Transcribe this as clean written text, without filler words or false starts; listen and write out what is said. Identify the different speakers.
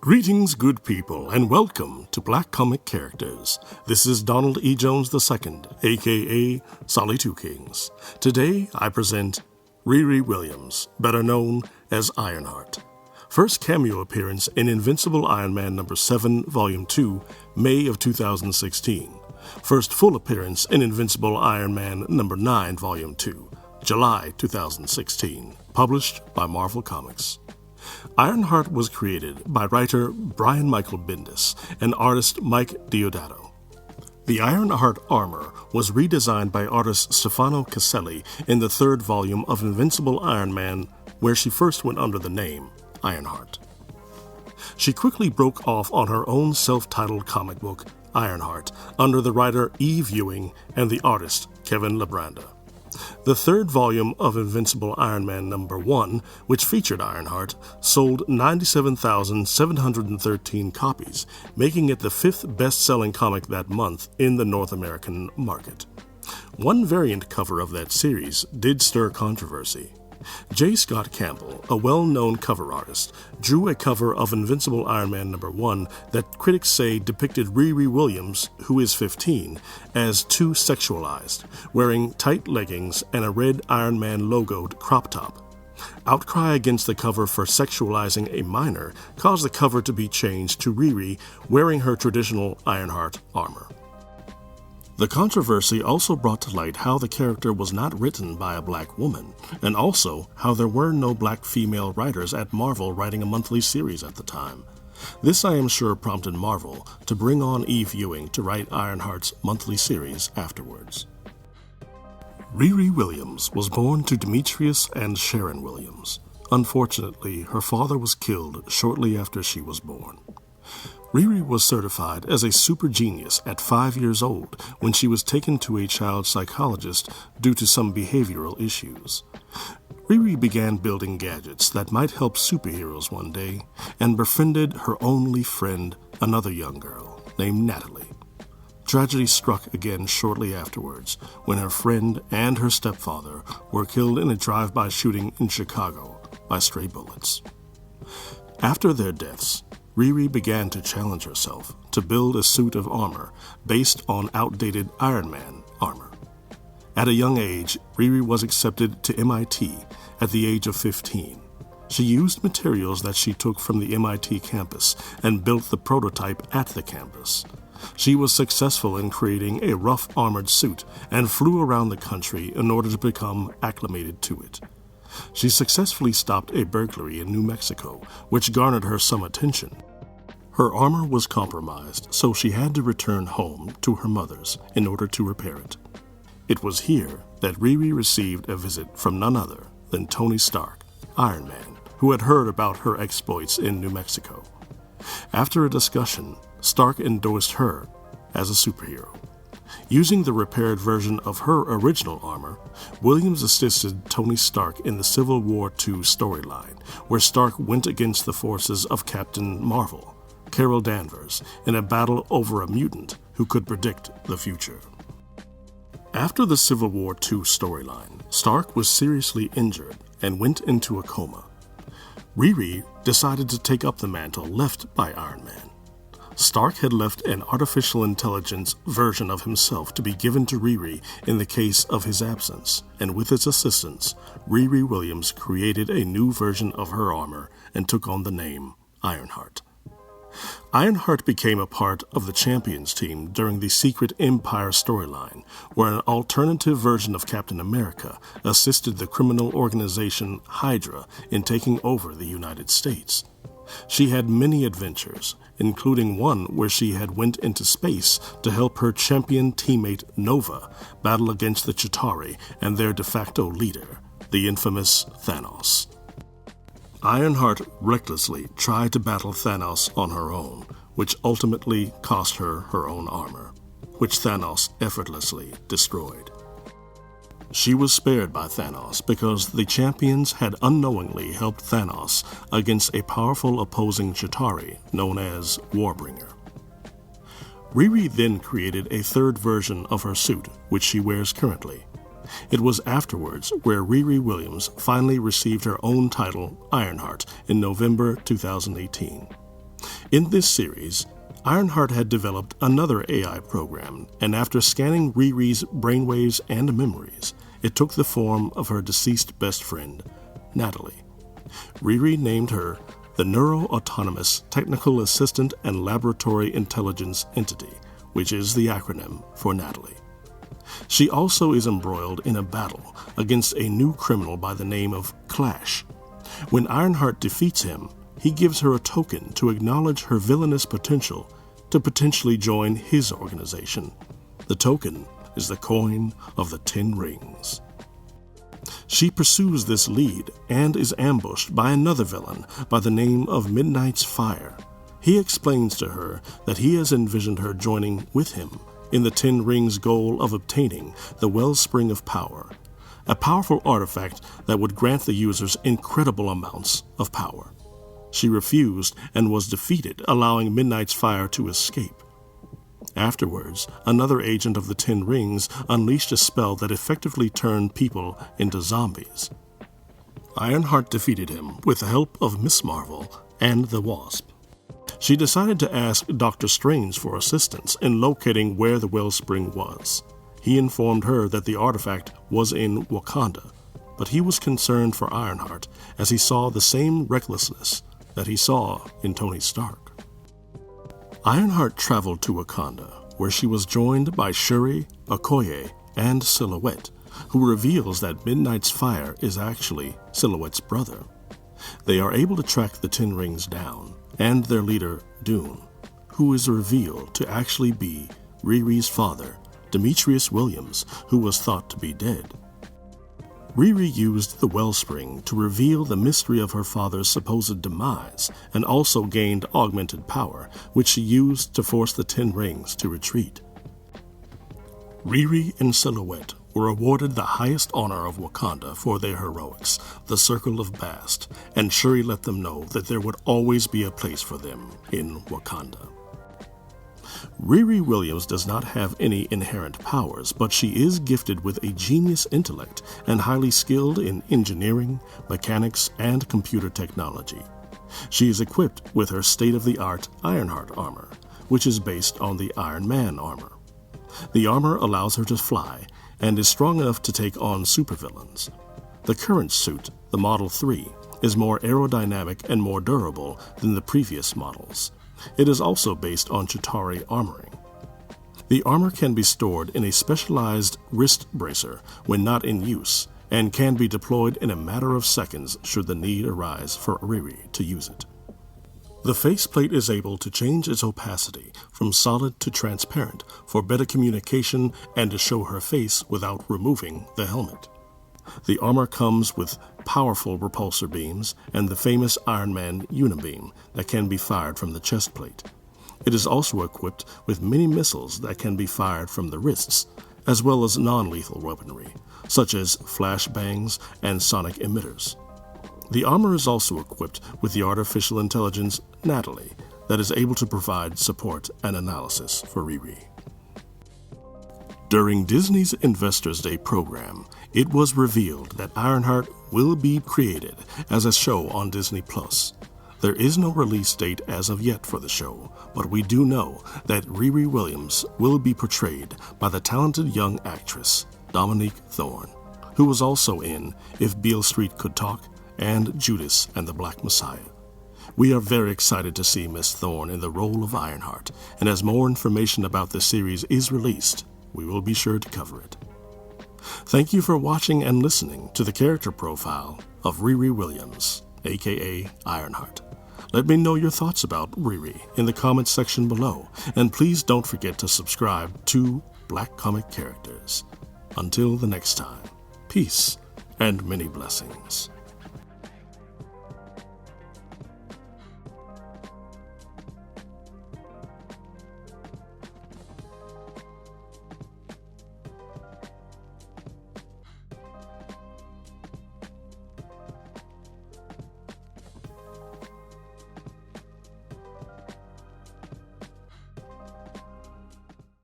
Speaker 1: Greetings, good people, and welcome to Black Comic Characters. This is Donald E. Jones II, AKA Solly Two Kings. Today, I present Riri Williams, better known as Ironheart. First cameo appearance in Invincible Iron Man No. 7, Volume 2, May of 2016. First full appearance in Invincible Iron Man No. 9, Volume 2, July 2016. Published by Marvel Comics. Ironheart was created by writer Brian Michael Bendis and artist Mike Deodato. The Ironheart armor was redesigned by artist Stefano Caselli in the third volume of Invincible Iron Man, where she first went under the name Ironheart. She quickly broke off on her own self-titled comic book, Ironheart, under the writer Eve Ewing and the artist Kevin Labranda. The third volume of Invincible Iron Man No. 1, which featured Ironheart, sold 97,713 copies, making it the fifth best-selling comic that month in the North American market. One variant cover of that series did stir controversy. J. Scott Campbell, a well-known cover artist, drew a cover of Invincible Iron Man No. 1 that critics say depicted Riri Williams, who is 15, as too sexualized, wearing tight leggings and a red Iron Man logoed crop top. Outcry against the cover for sexualizing a minor caused the cover to be changed to Riri wearing her traditional Ironheart armor. The controversy also brought to light how the character was not written by a black woman, and also how there were no black female writers at Marvel writing a monthly series at the time. This, I am sure, prompted Marvel to bring on Eve Ewing to write Ironheart's monthly series afterwards. Riri Williams was born to Demetrius and Sharon Williams. Unfortunately, her father was killed shortly after she was born. Riri was certified as a super genius at 5 years old when she was taken to a child psychologist due to some behavioral issues. Riri began building gadgets that might help superheroes one day and befriended her only friend, another young girl named Natalie. Tragedy struck again shortly afterwards when her friend and her stepfather were killed in a drive-by shooting in Chicago by stray bullets. After their deaths, Riri began to challenge herself to build a suit of armor based on outdated Iron Man armor. At a young age, Riri was accepted to MIT at the age of 15. She used materials that she took from the MIT campus and built the prototype at the campus. She was successful in creating a rough armored suit and flew around the country in order to become acclimated to it. She successfully stopped a burglary in New Mexico, which garnered her some attention. Her armor was compromised, so she had to return home to her mother's in order to repair it. It was here that Riri received a visit from none other than Tony Stark, Iron Man, who had heard about her exploits in New Mexico. After a discussion, Stark endorsed her as a superhero. Using the repaired version of her original armor, Williams assisted Tony Stark in the Civil War II storyline, where Stark went against the forces of Captain Marvel, Carol Danvers, in a battle over a mutant who could predict the future. After the Civil War II storyline, Stark was seriously injured and went into a coma. Riri decided to take up the mantle left by Iron Man. Stark had left an artificial intelligence version of himself to be given to Riri in the case of his absence, and with its assistance, Riri Williams created a new version of her armor and took on the name Ironheart. Ironheart became a part of the Champions team during the Secret Empire storyline, where an alternative version of Captain America assisted the criminal organization Hydra in taking over the United States. She had many adventures, including one where she had went into space to help her champion teammate Nova battle against the Chitauri and their de facto leader, the infamous Thanos. Ironheart recklessly tried to battle Thanos on her own, which ultimately cost her her own armor, which Thanos effortlessly destroyed. She was spared by Thanos because the champions had unknowingly helped Thanos against a powerful opposing Chitauri known as Warbringer. Riri then created a third version of her suit, which she wears currently. It was afterwards where Riri Williams finally received her own title, Ironheart, in November 2018. In this series, Ironheart had developed another AI program, and after scanning Riri's brainwaves and memories, it took the form of her deceased best friend, Natalie. Riri named her the Neuro-Autonomous Technical Assistant and Laboratory Intelligence Entity, which is the acronym for Natalie. She also is embroiled in a battle against a new criminal by the name of Clash. When Ironheart defeats him, he gives her a token to acknowledge her villainous potential to potentially join his organization. The token is the coin of the 10 rings. She pursues this lead and is ambushed by another villain by the name of Midnight's Fire. He explains to her that he has envisioned her joining with him in the 10 rings' goal of obtaining the Wellspring of Power, a powerful artifact that would grant the users incredible amounts of power. She refused and was defeated, allowing Midnight's Fire to escape. Afterwards, another agent of the 10 rings unleashed a spell that effectively turned people into zombies. Ironheart defeated him with the help of Miss Marvel and the Wasp. She decided to ask Dr. Strange for assistance in locating where the wellspring was. He informed her that the artifact was in Wakanda, but he was concerned for Ironheart as he saw the same recklessness that he saw in Tony Stark. Ironheart traveled to Wakanda, where she was joined by Shuri, Okoye, and Silhouette, who reveals that Midnight's Fire is actually Silhouette's brother. They are able to track the 10 rings down, and their leader, Dune, who is revealed to actually be Riri's father, Demetrius Williams, who was thought to be dead. Riri used the wellspring to reveal the mystery of her father's supposed demise and also gained augmented power, which she used to force the 10 rings to retreat. Riri and Silhouette were awarded the highest honor of Wakanda for their heroics, the Circle of Bast, and Shuri let them know that there would always be a place for them in Wakanda. Riri Williams does not have any inherent powers, but she is gifted with a genius intellect and highly skilled in engineering, mechanics, and computer technology. She is equipped with her state-of-the-art Ironheart armor, which is based on the Iron Man armor. The armor allows her to fly and is strong enough to take on supervillains. The current suit, the Model 3, is more aerodynamic and more durable than the previous models. It is also based on Chitauri armoring. The armor can be stored in a specialized wrist bracer when not in use, and can be deployed in a matter of seconds should the need arise for Riri to use it. The faceplate is able to change its opacity from solid to transparent for better communication and to show her face without removing the helmet. The armor comes with powerful repulsor beams and the famous Iron Man unibeam that can be fired from the chest plate. It is also equipped with many missiles that can be fired from the wrists, as well as non-lethal weaponry, such as flashbangs and sonic emitters. The armor is also equipped with the artificial intelligence Natalie that is able to provide support and analysis for Riri. During Disney's Investors' Day program, it was revealed that Ironheart will be created as a show on Disney+. There is no release date as of yet for the show, but we do know that Riri Williams will be portrayed by the talented young actress Dominique Thorne, who was also in If Beale Street Could Talk and Judas and the Black Messiah. We are very excited to see Miss Thorne in the role of Ironheart, and as more information about the series is released, we will be sure to cover it. Thank you for watching and listening to the character profile of Riri Williams, AKA Ironheart. Let me know your thoughts about Riri in the comments section below, and please don't forget to subscribe to Black Comic Characters. Until the next time, peace and many blessings.